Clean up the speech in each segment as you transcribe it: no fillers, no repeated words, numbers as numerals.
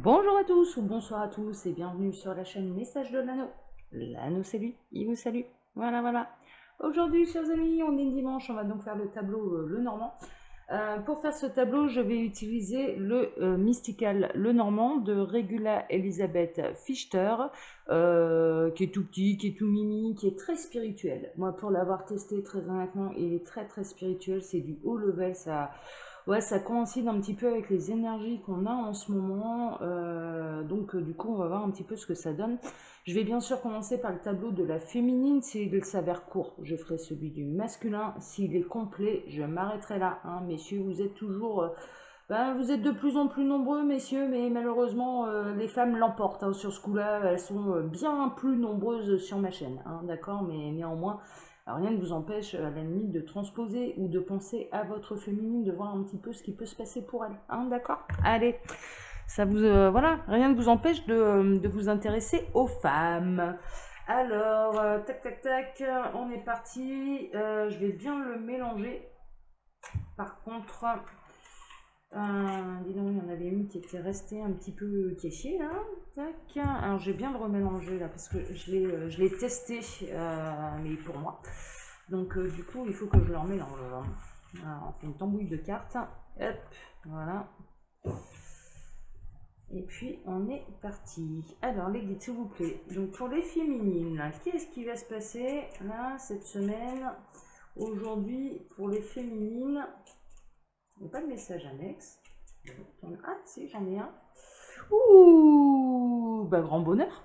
Bonjour à tous ou bonsoir à tous et bienvenue sur la chaîne Message de l'Anneau. L'Anneau c'est lui, il vous salue. Voilà, voilà. Aujourd'hui, chers amis, on est dimanche, on va donc faire le tableau Le Normand. Pour faire ce tableau, je vais utiliser le Mystical Le Normand de Regula Elisabeth Fichter, qui est tout petit, qui est tout mimi, qui est très spirituel. Moi, pour l'avoir testé très honnêtement, il est très très spirituel, c'est du haut level, ça... Ouais, ça coïncide un petit peu avec les énergies qu'on a en ce moment. Donc, du coup, on va voir un petit peu ce que ça donne. Je vais bien sûr commencer par le tableau de la féminine. S'il s'avère court, je ferai celui du masculin. S'il est complet, je m'arrêterai là. Hein, messieurs, vous êtes toujours... vous êtes de plus en plus nombreux, messieurs, mais malheureusement, les femmes l'emportent hein, sur ce coup-là. Elles sont bien plus nombreuses sur ma chaîne. Hein, d'accord, mais néanmoins... Alors, rien ne vous empêche, à la limite, de transposer ou de penser à votre féminine, de voir un petit peu ce qui peut se passer pour elle. Hein, d'accord? Allez, ça vous, voilà, rien ne vous empêche de vous intéresser aux femmes. Alors, tac, tac, tac, on est parti. Je vais bien le mélanger. Par contre, dis donc, il y en avait une qui était restée un petit peu cachée là. Tac. Alors, je vais bien le remélanger là parce que je l'ai testé, mais pour moi. Donc, du coup, il faut que je le remélange. Alors, on fait une tambouille de cartes. Hop, voilà. Et puis, on est parti. Alors, les guides, s'il vous plaît. Donc, pour les féminines, qu'est-ce qui va se passer là, cette semaine? Aujourd'hui, pour les féminines, il n'y a pas de message annexe. Ah, si, j'en ai un. Ouh, bah, grand bonheur.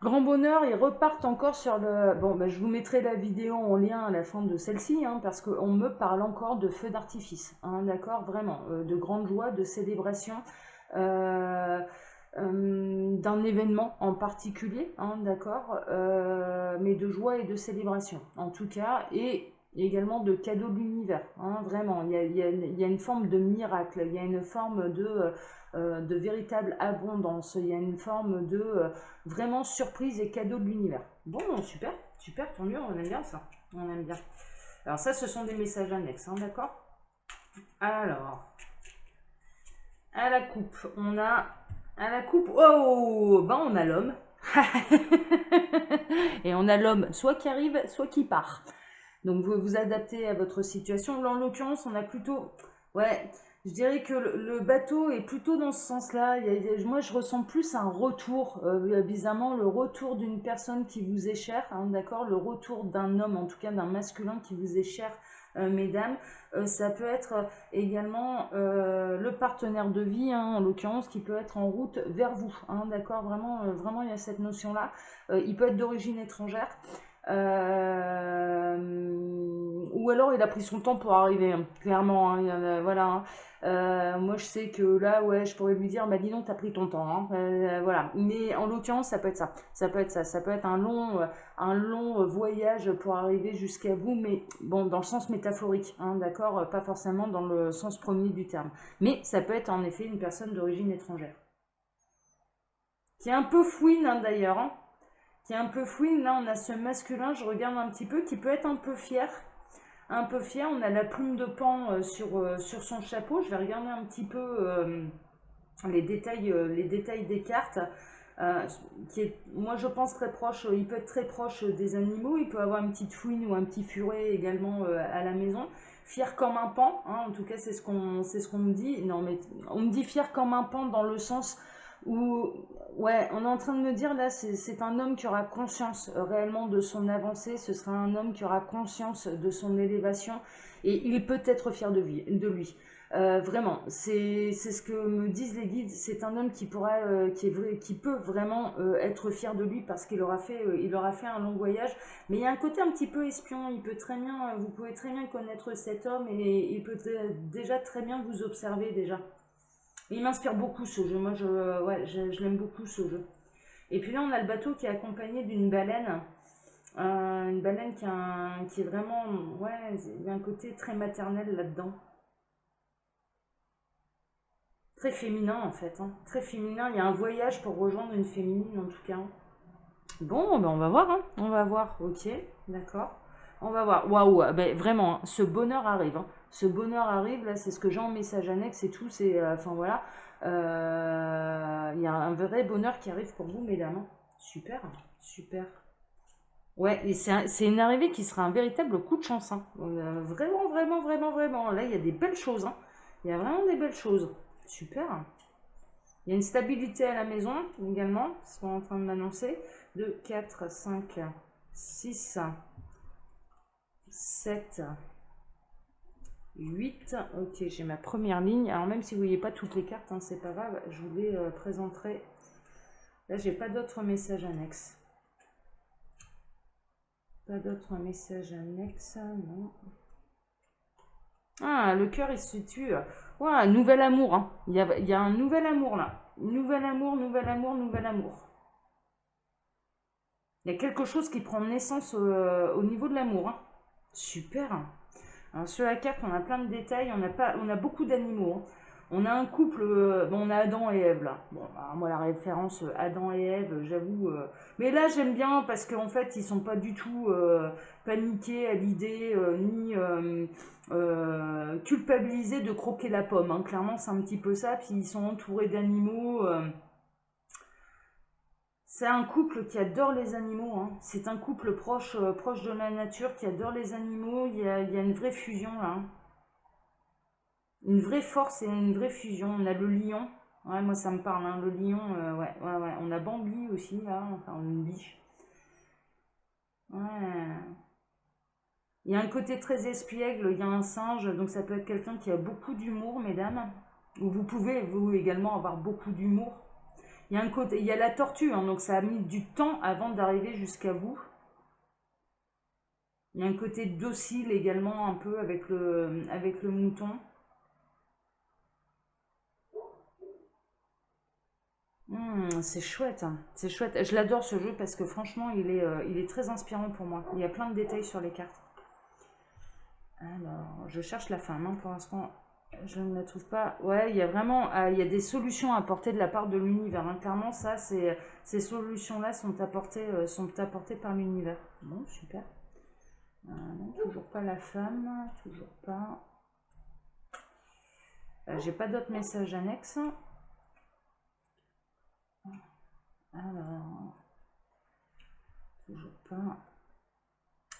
Grand bonheur, ils repartent encore sur le... Bon, bah, je vous mettrai la vidéo en lien à la fin de celle-ci, hein, parce qu'on me parle encore de feux d'artifice, hein, d'accord, vraiment, de grande joie, de célébration, d'un événement en particulier, hein, d'accord, mais de joie et de célébration, en tout cas, et également de cadeaux de l'univers, hein, vraiment, il y a une forme de miracle, il y a une forme de véritable abondance, il y a une forme de vraiment surprise et cadeau de l'univers. Bon, super, super, tant mieux, on aime bien ça, on aime bien. Alors ça, ce sont des messages annexes, hein, d'accord? Alors, à la coupe, on a... À la coupe, oh, ben on a l'homme. Et on a l'homme, soit qui arrive, soit qui part. Donc vous vous adaptez à votre situation. Là, en l'occurrence, on a plutôt... Ouais, je dirais que le bateau est plutôt dans ce sens-là. Moi, je ressens plus un retour, bizarrement, le retour d'une personne qui vous est chère, hein, d'accord? Le retour d'un homme, en tout cas d'un masculin qui vous est cher, mesdames. Ça peut être également le partenaire de vie, hein, en l'occurrence, qui peut être en route vers vous, hein, d'accord? Vraiment, vraiment, il y a cette notion-là. Il peut être d'origine étrangère. Ou alors il a pris son temps pour arriver, hein, clairement, hein, voilà. Hein. Moi je sais que là, ouais, je pourrais lui dire, bah dis donc, t'as pris ton temps, hein, voilà. Mais en l'occurrence, ça peut être ça, ça peut être ça, ça peut être un long voyage pour arriver jusqu'à vous, mais bon, dans le sens métaphorique, hein, d'accord, pas forcément dans le sens premier du terme. Mais ça peut être en effet une personne d'origine étrangère, qui est un peu fouine hein, d'ailleurs, hein, qui est un peu fouine. Là, on a ce masculin, je regarde un petit peu, qui peut être un peu fier. Un peu fier, on a la plume de pan sur son chapeau. Je vais regarder un petit peu les détails des cartes. Qui est, moi, je pense très proche, il peut être très proche des animaux. Il peut avoir une petite fouine ou un petit furet également à la maison. Fier comme un pan, hein, en tout cas, c'est ce qu'on me dit. Non, mais on me dit fier comme un pan dans le sens où, ouais, on est en train de me dire là, c'est un homme qui aura conscience réellement de son avancée, ce sera un homme qui aura conscience de son élévation et il peut être fier de lui. Vraiment, c'est ce que me disent les guides, c'est un homme qui pourra, qui peut vraiment être fier de lui parce qu'il aura fait un long voyage, mais il y a un côté un petit peu espion, il peut très bien, vous pouvez très bien connaître cet homme et il peut déjà très bien vous observer déjà. Il m'inspire beaucoup ce jeu. Moi, ouais, je l'aime beaucoup ce jeu. Et puis là, on a le bateau qui est accompagné d'une baleine. Une baleine qui est vraiment... Ouais, il y a un côté très maternel là-dedans. Très féminin en fait. Hein. Très féminin. Il y a un voyage pour rejoindre une féminine en tout cas. Bon, ben on va voir. Hein. On va voir. Ok, d'accord. On va voir. Waouh, ben vraiment, hein, ce bonheur arrive. Hein. Ce bonheur arrive, là, c'est ce que j'ai en message annexe et tout. C'est, enfin voilà, il y a un vrai bonheur qui arrive pour vous, mesdames. Super, super. Ouais, et c'est une arrivée qui sera un véritable coup de chance, hein. Vraiment, vraiment, vraiment, vraiment. Là, il y a des belles choses, hein. Il y a vraiment des belles choses. Super. Il y a une stabilité à la maison également, ce qu'on est en train de m'annoncer. 2, 4, 5, 6, 7, 8. Ok, j'ai ma première ligne. Alors même si vous ne voyez pas toutes les cartes, hein, c'est pas grave. Je vous les présenterai. Là, j'ai pas d'autres messages annexes. Pas d'autres messages annexes, non. Ah, le cœur, il se situe. Ouais, un nouvel amour, hein. Il y a un nouvel amour là. Nouvel amour, nouvel amour, nouvel amour. Il y a quelque chose qui prend naissance au niveau de l'amour, hein. Super. Alors, sur la carte, on a plein de détails. On a beaucoup d'animaux, hein. On a un couple, bon, on a Adam et Ève là. Bon, alors, moi la référence Adam et Ève, j'avoue. Mais là j'aime bien parce qu'en fait ils sont pas du tout paniqués à l'idée ni culpabilisés de croquer la pomme, hein. Clairement c'est un petit peu ça. Puis ils sont entourés d'animaux. C'est un couple qui adore les animaux, hein. C'est un couple proche de la nature qui adore les animaux. Il y a une vraie fusion là, hein. Une vraie force et une vraie fusion. On a le lion. Ouais, moi ça me parle, hein. Le lion, ouais, ouais, ouais. On a Bambi aussi, là, enfin une biche. Ouais. Il y a un côté très espiègle, il y a un singe, donc ça peut être quelqu'un qui a beaucoup d'humour, mesdames. Ou vous pouvez, vous également, avoir beaucoup d'humour. Il y a un côté, il y a la tortue, hein, donc ça a mis du temps avant d'arriver jusqu'à vous. Il y a un côté docile également, un peu avec le mouton. C'est chouette, hein. C'est chouette. Je l'adore ce jeu parce que franchement, il est très inspirant pour moi. Il y a plein de détails sur les cartes. Alors, je cherche la femme, hein. Pour l'instant, je ne la trouve pas. Ouais, il y a vraiment, il y a des solutions à apporter de la part de l'univers, hein. Clairement, ça, ces solutions-là sont apportées par l'univers. Bon, super. Non, toujours pas la femme, toujours pas. J'ai pas d'autres messages annexes. Alors, toujours pas.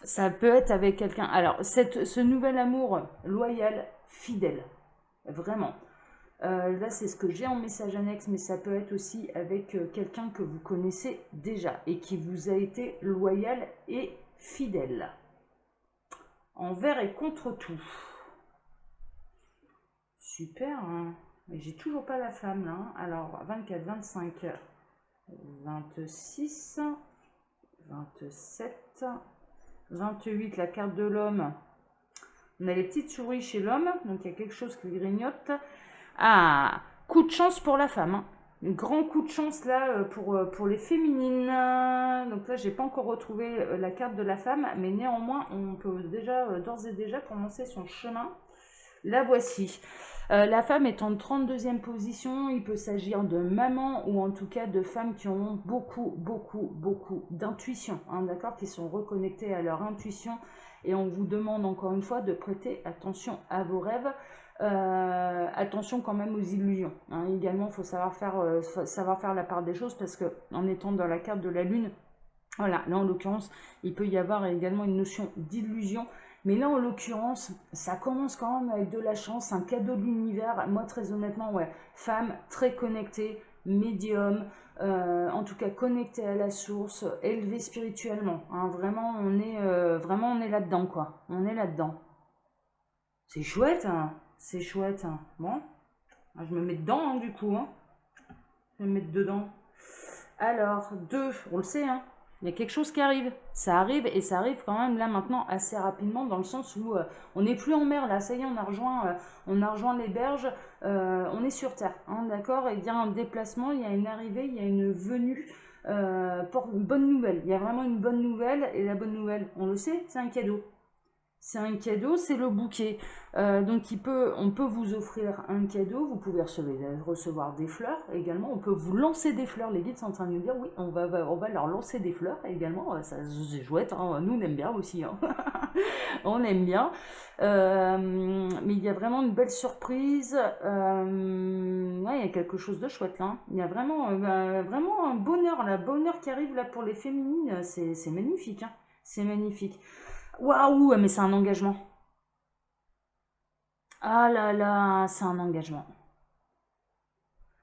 Ça peut être avec quelqu'un. Alors, ce nouvel amour loyal, fidèle, vraiment. Là, c'est ce que j'ai en message annexe, mais ça peut être aussi avec quelqu'un que vous connaissez déjà et qui vous a été loyal et fidèle. Envers et contre tout. Super, hein. Mais j'ai toujours pas la femme là, hein. Alors, 24, 25, 26, 27, 28, la carte de l'homme. On a les petites souris chez l'homme, donc il y a quelque chose qui grignote. Ah, coup de chance pour la femme, hein. Un grand coup de chance là pour les féminines. Donc là, j'ai pas encore retrouvé la carte de la femme, mais néanmoins, on peut déjà d'ores et déjà commencer son chemin. La voici. La femme est en 32e position. Il peut s'agir de maman ou en tout cas de femmes qui ont beaucoup, beaucoup, beaucoup d'intuition, hein, d'accord, qui sont reconnectées à leur intuition. Et on vous demande encore une fois de prêter attention à vos rêves. Attention quand même aux illusions, hein. Également, il faut savoir faire la part des choses parce que en étant dans la carte de la lune, voilà, là en l'occurrence, il peut y avoir également une notion d'illusion. Mais là, en l'occurrence, ça commence quand même avec de la chance, un cadeau de l'univers. Moi, très honnêtement, ouais, femme très connectée, médium, en tout cas connectée à la source, élevée spirituellement, hein. Vraiment, on est là-dedans, quoi. On est là-dedans. C'est chouette, hein. C'est chouette, hein. Bon, je me mets dedans, hein, du coup, hein. Je vais me mettre dedans. Alors, 2, on le sait, hein. Il y a quelque chose qui arrive. Ça arrive et ça arrive quand même là maintenant assez rapidement dans le sens où on n'est plus en mer là. Ça y est, on a rejoint les berges. On est sur terre, hein, d'accord. Il y a un déplacement, il y a une arrivée, il y a une venue pour une bonne nouvelle. Il y a vraiment une bonne nouvelle et la bonne nouvelle, on le sait, c'est un cadeau. C'est un cadeau, c'est le bouquet. Donc on peut vous offrir un cadeau, vous pouvez recevoir des fleurs également, on peut vous lancer des fleurs. Les guides sont en train de nous dire oui, on va leur lancer des fleurs également, ça c'est chouette, hein. Nous on aime bien aussi, hein. On aime bien. Mais il y a vraiment une belle surprise. Ouais, il y a quelque chose de chouette là, hein. Il y a vraiment un bonheur, là, bonheur qui arrive là pour les féminines, c'est magnifique, hein. C'est magnifique. Waouh, mais c'est un engagement. Ah là là, c'est un engagement.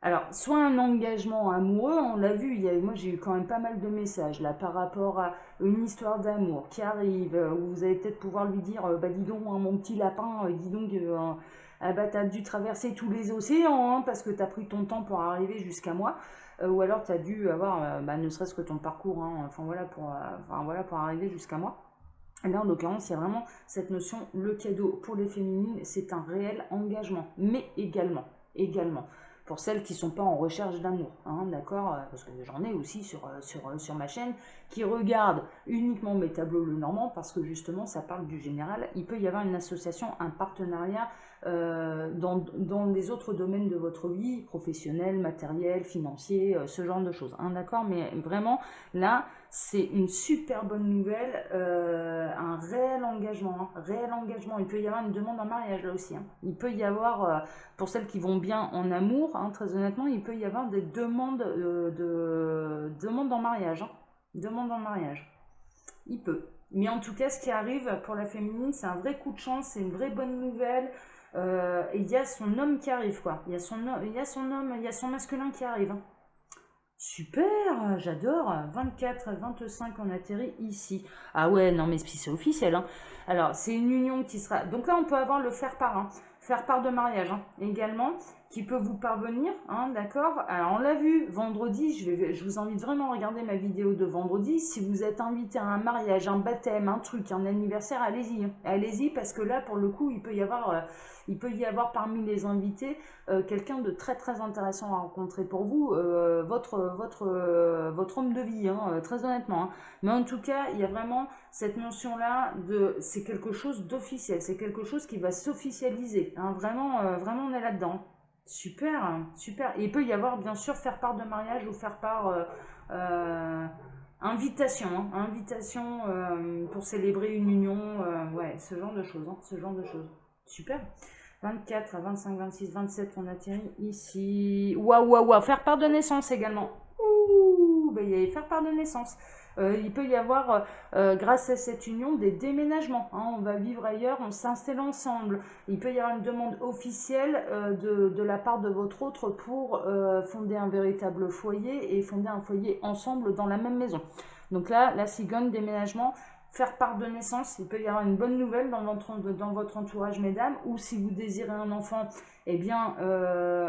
Alors, soit un engagement amoureux, on l'a vu, moi j'ai eu quand même pas mal de messages là par rapport à une histoire d'amour qui arrive, où vous allez peut-être pouvoir lui dire, bah dis donc, hein, mon petit lapin, dis donc, ah bah t'as dû traverser tous les océans, hein, parce que t'as pris ton temps pour arriver jusqu'à moi, ou alors t'as dû avoir, bah, ne serait-ce que ton parcours, hein, enfin, voilà, pour arriver jusqu'à moi. Là, en l'occurrence, il y a vraiment cette notion, le cadeau pour les féminines, c'est un réel engagement. Mais également, pour celles qui ne sont pas en recherche d'amour, hein, d'accord, parce que j'en ai aussi sur ma chaîne, qui regardent uniquement mes tableaux le normand, parce que justement, ça parle du général. Il peut y avoir une association, un partenariat dans les autres domaines de votre vie, professionnel, matériel, financier, ce genre de choses, hein, d'accord. Mais vraiment, là, c'est une super bonne nouvelle, un réel engagement, hein, réel engagement. Il peut y avoir une demande en mariage là aussi, hein. Il peut y avoir, pour celles qui vont bien en amour, hein, très honnêtement, il peut y avoir des demandes demandes en mariage, hein. Demandes en mariage. Il peut. Mais en tout cas, ce qui arrive pour la féminine, c'est un vrai coup de chance, c'est une vraie bonne nouvelle. Et il y a son homme qui arrive, quoi. Il y a son homme, il y a son masculin qui arrive, hein. Super, j'adore. 24 à 25, on atterrit ici. Ah ouais, non mais c'est officiel, hein. Alors, c'est une union qui sera... Donc là, on peut avoir le faire-part, hein. Faire-part de mariage, hein, également, qui peut vous parvenir, hein, d'accord. Alors, on l'a vu vendredi, je vous invite vraiment à regarder ma vidéo de vendredi. Si vous êtes invité à un mariage, un baptême, un truc, un anniversaire, allez-y, hein. Allez-y, parce que là, pour le coup, il peut y avoir parmi les invités quelqu'un de très très intéressant à rencontrer pour vous, votre homme de vie, hein, très honnêtement, hein. Mais en tout cas, il y a vraiment cette notion-là de c'est quelque chose d'officiel, c'est quelque chose qui va s'officialiser, hein. Vraiment, vraiment, on est là-dedans. Super, hein, super. Et il peut y avoir bien sûr faire part de mariage ou faire part euh, invitation, hein, invitation pour célébrer une union, ouais, ce genre de choses, hein, ce genre de choses. Super. 24 à 25, 26, 27, on atterrit ici. Waouh, waouh, waouh. Faire part de naissance également. Ouh, ben, il y a faire part de naissance. Il peut y avoir, grâce à cette union, des déménagements, hein. On va vivre ailleurs, on s'installe ensemble. Il peut y avoir une demande officielle de la part de votre autre pour fonder un véritable foyer et fonder un foyer ensemble dans la même maison. Donc là, la cigogne, déménagement, faire part de naissance, il peut y avoir une bonne nouvelle dans votre entourage, mesdames, ou si vous désirez un enfant, eh bien,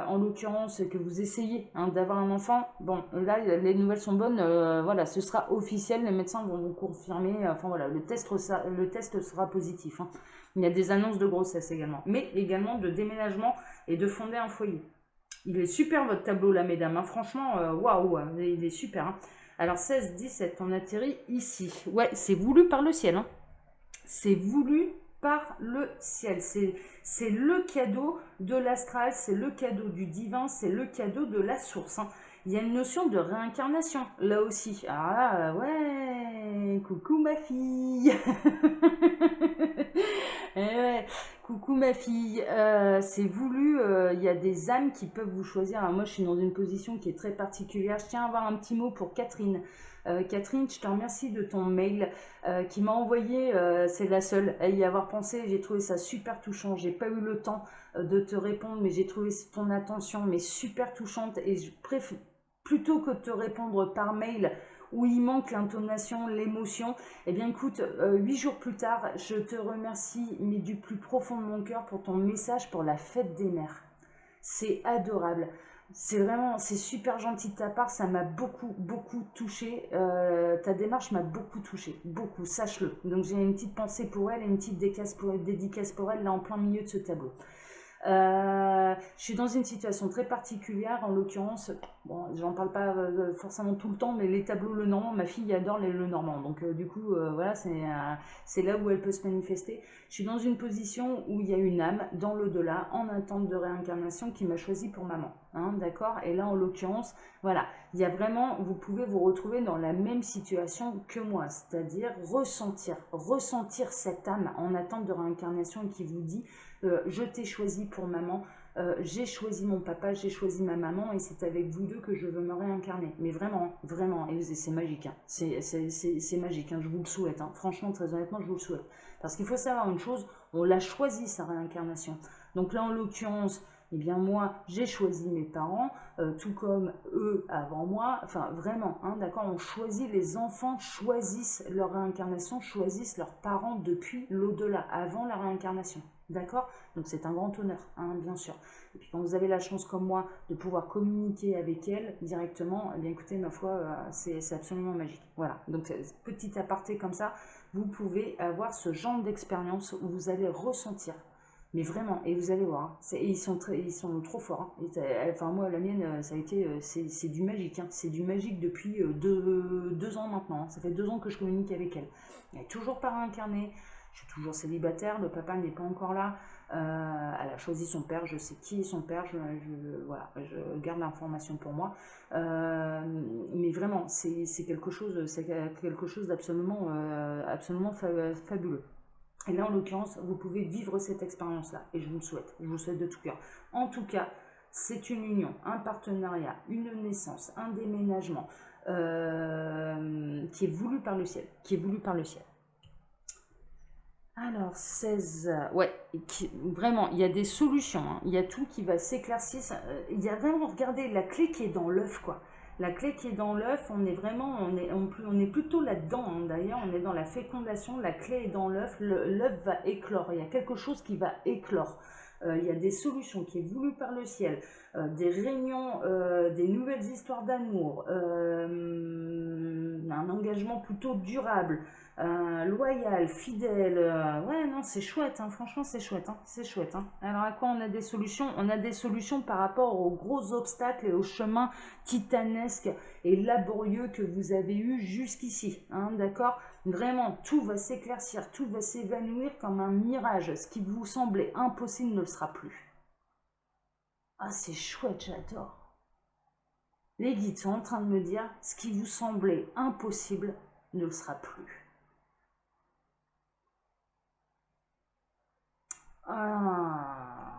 en l'occurrence, que vous essayez, hein, d'avoir un enfant, bon, là, les nouvelles sont bonnes, voilà, ce sera officiel, les médecins vont vous confirmer, enfin voilà, le test sera positif, hein. Il y a des annonces de grossesse également, mais également de déménagement et de fonder un foyer. Il est super votre tableau là, mesdames, hein. Franchement, waouh, il est super, hein. Alors 16, 17, on atterrit ici. Ouais, c'est voulu par le ciel, hein. C'est voulu par le ciel. C'est le cadeau de l'astral, c'est le cadeau du divin, c'est le cadeau de la source, hein. Il y a une notion de réincarnation, là aussi. Ah ouais, coucou ma fille. Eh ouais, coucou ma fille. C'est voulu, il y a des âmes qui peuvent vous choisir. Alors moi, je suis dans une position qui est très particulière. Je tiens à avoir un petit mot pour Catherine. Catherine, je te remercie de ton mail qui m'a envoyé. C'est la seule à y avoir pensé. J'ai trouvé ça super touchant. J'ai pas eu le temps de te répondre, mais j'ai trouvé ton attention mais super touchante. Et je préfère, plutôt que de te répondre par mail où il manque l'intonation, l'émotion, eh bien écoute, 8 jours plus tard, je te remercie, mais du plus profond de mon cœur, pour ton message pour la fête des mères. C'est adorable. C'est vraiment, c'est super gentil de ta part, ça m'a beaucoup touché. Ta démarche m'a beaucoup touché, beaucoup, sache-le. Donc j'ai une petite pensée pour elle et une petite dédicace pour elle là en plein milieu de ce tableau. Je suis dans une situation très particulière, en l'occurrence, bon, j'en parle pas forcément tout le temps, mais les tableaux Lenormand, ma fille adore les Lenormand, donc du coup, voilà, c'est là où elle peut se manifester. Je suis dans une position où il y a une âme dans l'au-delà, en attente de réincarnation, qui m'a choisi pour maman, hein, d'accord? Et là, en l'occurrence, voilà, il y a vraiment, vous pouvez vous retrouver dans la même situation que moi, c'est-à-dire ressentir cette âme en attente de réincarnation et qui vous dit je t'ai choisi pour maman, j'ai choisi mon papa, j'ai choisi ma maman et c'est avec vous deux que je veux me réincarner. Mais vraiment, vraiment, et c'est magique, hein. C'est magique, hein. Je vous le souhaite, hein. Franchement, très honnêtement, je vous le souhaite. Parce qu'il faut savoir une chose, on l'a choisi sa réincarnation. Donc là, en l'occurrence, eh bien moi, j'ai choisi mes parents, tout comme eux avant moi. Enfin, vraiment, hein, d'accord, on choisit, les enfants choisissent leur réincarnation, choisissent leurs parents depuis l'au-delà, avant la réincarnation. D'accord? Donc c'est un grand honneur, hein, bien sûr. Et puis quand vous avez la chance comme moi de pouvoir communiquer avec elle directement, eh bien écoutez, ma foi, c'est absolument magique. Voilà, donc petit aparté comme ça, vous pouvez avoir ce genre d'expérience où vous allez ressentir. Mais vraiment, et vous allez voir, hein, ils sont trop forts, hein. Enfin moi, la mienne, ça a été, c'est du magique, hein. C'est du magique depuis 2 ans maintenant, hein. Ça fait 2 ans que je communique avec elle. Elle n'est toujours pas réincarnée. Je suis toujours célibataire, le papa n'est pas encore là. Elle a choisi son père, je sais qui est son père, voilà, je garde l'information pour moi. Mais vraiment, c'est quelque chose d'absolument absolument fabuleux. Et là, en l'occurrence, vous pouvez vivre cette expérience-là, et je vous le souhaite de tout cœur. En tout cas, c'est une union, un partenariat, une naissance, un déménagement qui est voulu par le ciel, Alors, 16, ouais, vraiment, il y a des solutions, hein. Il y a tout qui va s'éclaircir. Il y a vraiment, regardez, la clé qui est dans l'œuf, quoi. La clé qui est dans l'œuf, on est vraiment, on est plutôt là-dedans, hein. D'ailleurs, on est dans la fécondation, la clé est dans l'œuf, l'œuf va éclore, il y a quelque chose qui va éclore. Il y a des solutions qui est voulu par le ciel, des réunions, des nouvelles histoires d'amour, un engagement plutôt durable, loyal, fidèle. Ouais, non, c'est chouette, hein. Franchement, c'est chouette, hein. C'est chouette, hein. Alors, à quoi on a des solutions? On a des solutions par rapport aux gros obstacles et aux chemins titanesques et laborieux que vous avez eu jusqu'ici, hein, d'accord? Vraiment, tout va s'éclaircir, tout va s'évanouir comme un mirage. Ce qui vous semblait impossible ne le sera plus. Ah, c'est chouette, j'adore. Les guides sont en train de me dire, ce qui vous semblait impossible ne le sera plus. Ah,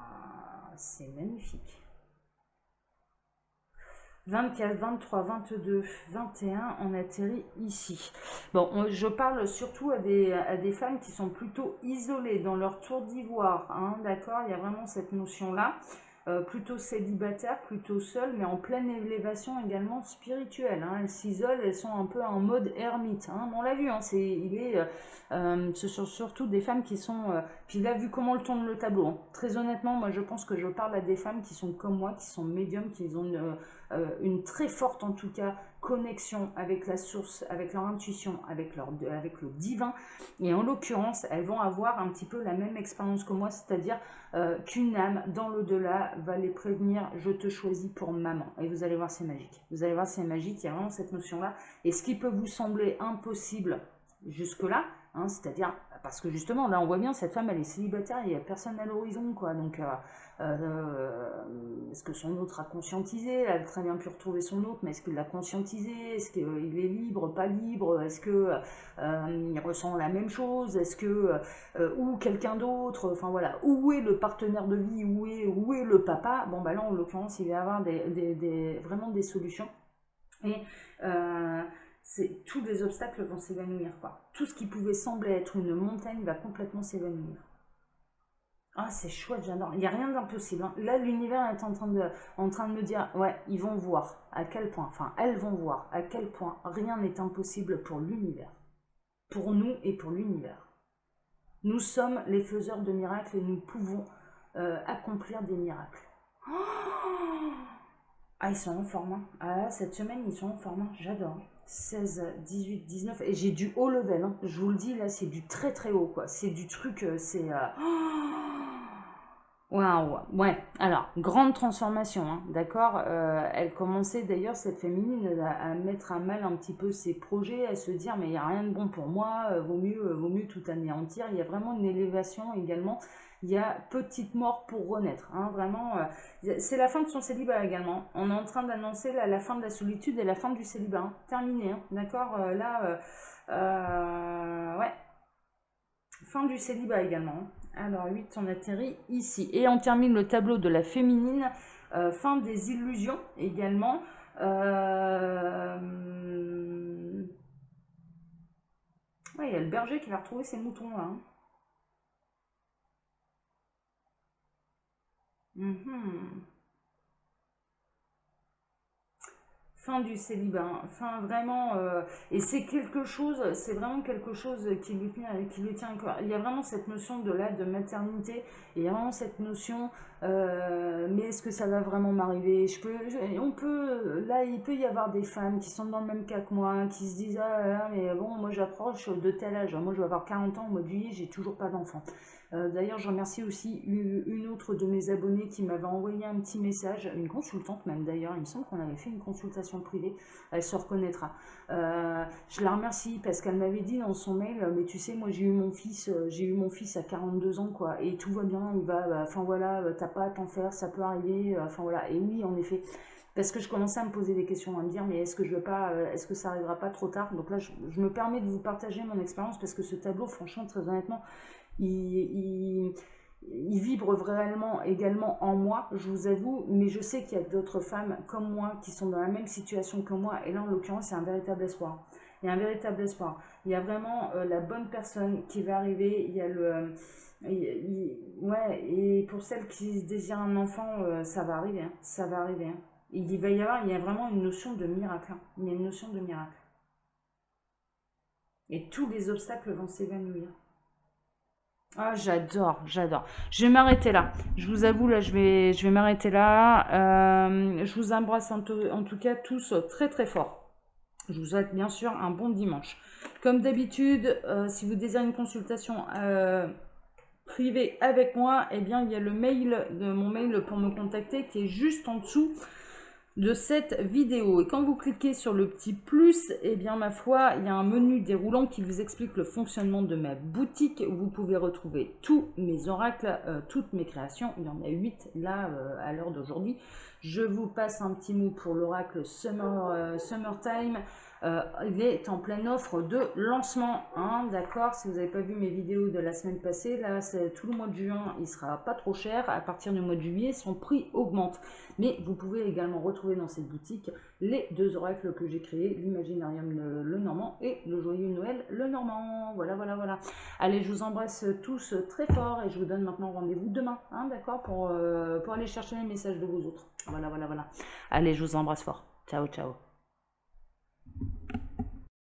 c'est magnifique. 24, 23, 22, 21, on atterrit ici. Bon, je parle surtout à des femmes qui sont plutôt isolées dans leur tour d'ivoire, hein, d'accord? Il y a vraiment cette notion-là. Plutôt célibataires, plutôt seules, mais en pleine élévation également spirituelle, hein. Elles s'isolent, elles sont un peu en mode ermite, hein. On l'a vu, hein, ce sont surtout des femmes qui sont... puis là, vu comment on tourne le tableau, hein, très honnêtement, moi je pense que je parle à des femmes qui sont comme moi, qui sont médiums, qui ont une très forte en tout cas connexion avec la source, avec leur intuition, avec le divin. Et en l'occurrence, elles vont avoir un petit peu la même expérience que moi, c'est-à-dire qu'une âme dans l'au-delà va les prévenir, je te choisis pour maman. Et vous allez voir, c'est magique. Vous allez voir, c'est magique, il y a vraiment cette notion-là. Et ce qui peut vous sembler impossible jusque-là, hein, c'est-à-dire, parce que justement, là, on voit bien, cette femme, elle est célibataire, il n'y a personne à l'horizon, quoi. Donc, est-ce que son autre a conscientisé? Elle a très bien pu retrouver son autre, mais est-ce qu'il l'a conscientisé? Est-ce qu'il est libre, pas libre? Est-ce que il ressent la même chose? Est-ce que ou quelqu'un d'autre? Enfin voilà, où est le partenaire de vie? Où est le papa? Bon bah là en l'occurrence il va y avoir vraiment des solutions et tous les obstacles vont s'évanouir, quoi. Tout ce qui pouvait sembler être une montagne va complètement s'évanouir. Ah, c'est chouette, j'adore. Il n'y a rien d'impossible, hein. Là, l'univers est en train de me dire, ouais, ils vont voir à quel point, enfin, elles vont voir à quel point rien n'est impossible pour l'univers. Pour nous et pour l'univers. Nous sommes les faiseurs de miracles et nous pouvons accomplir des miracles. Oh, ah, ils sont en forme, hein. Ah, cette semaine, ils sont en forme, hein. J'adore. 16, 18, 19. Et j'ai du haut level, hein. Je vous le dis, là, c'est du très très haut, quoi. C'est du truc, c'est... Waouh, ouais. Alors, grande transformation, hein, d'accord? Elle commençait d'ailleurs, cette féminine, à mettre à mal un petit peu ses projets, à se dire, mais il n'y a rien de bon pour moi, vaut mieux tout anéantir. Il y a vraiment une élévation également. Il y a petite mort pour renaître, hein, vraiment. C'est la fin de son célibat également. On est en train d'annoncer la fin de la solitude et la fin du célibat, hein. Terminé, hein, d'accord? Ouais, fin du célibat également. Alors 8, on atterrit ici. Et on termine le tableau de la féminine. Fin des illusions également. Euh, Ouais, il y a le berger qui va retrouver ses moutons là, hein. Mhm. Fin du célibat, hein. Fin vraiment, et c'est quelque chose, c'est vraiment quelque chose qui lui tient à cœur. Il y a vraiment cette notion de là, de maternité, et il y a vraiment cette notion, mais est-ce que ça va vraiment m'arriver? On peut, là, il peut y avoir des femmes qui sont dans le même cas que moi, qui se disent, ah là là, mais bon, moi j'approche de tel âge, moi je vais avoir 40 ans au mois de juillet, j'ai toujours pas d'enfant. D'ailleurs, je remercie aussi une autre de mes abonnées qui m'avait envoyé un petit message, une consultante même d'ailleurs, il me semble qu'on avait fait une consultation privée, elle se reconnaîtra. Je la remercie parce qu'elle m'avait dit dans son mail, mais tu sais, moi j'ai eu mon fils à 42 ans quoi, et tout va bien, il va, enfin voilà, t'as pas à t'en faire, ça peut arriver, enfin voilà, et oui en effet. Parce que je commençais à me poser des questions, à me dire mais est-ce que je veux pas, est-ce que ça arrivera pas trop tard? Donc là, je me permets de vous partager mon expérience parce que ce tableau, franchement, très honnêtement, il, il, il vibre vraiment également en moi, je vous avoue, mais je sais qu'il y a d'autres femmes comme moi qui sont dans la même situation que moi, et là en l'occurrence c'est un véritable espoir. Il y a un véritable espoir. Il y a vraiment la bonne personne qui va arriver, il y a ouais, et pour celles qui désirent un enfant, ça va arriver, hein, ça va arriver, hein. Il va y avoir, il y a vraiment une notion de miracle, hein. Il y a une notion de miracle. Et tous les obstacles vont s'évanouir. Ah, j'adore, j'adore. Je vais m'arrêter là. Je vous avoue, là, je vais m'arrêter là. Je vous embrasse en tout cas tous très très fort. Je vous souhaite bien sûr un bon dimanche. Comme d'habitude, si vous désirez une consultation privée avec moi, eh bien, il y a le mail de mon mail pour me contacter qui est juste en dessous de cette vidéo. Et quand vous cliquez sur le petit plus, eh bien ma foi, il y a un menu déroulant qui vous explique le fonctionnement de ma boutique. Vous pouvez retrouver tous mes oracles, toutes mes créations. Il y en a 8 là à l'heure d'aujourd'hui. Je vous passe un petit mot pour l'oracle Summertime. Il est en pleine offre de lancement, hein, d'accord? Si vous n'avez pas vu mes vidéos de la semaine passée, là c'est tout le mois de juin, il sera pas trop cher. À partir du mois de juillet, son prix augmente. Mais vous pouvez également retrouver dans cette boutique les deux oracles que j'ai créés, l'Imaginarium le Normand et le Joyeux Noël le Normand. Voilà, voilà, voilà. Allez, je vous embrasse tous très fort et je vous donne maintenant rendez-vous demain, hein, d'accord, pour aller chercher les messages de vous autres. Voilà, voilà, voilà. Allez, je vous embrasse fort. Ciao, ciao.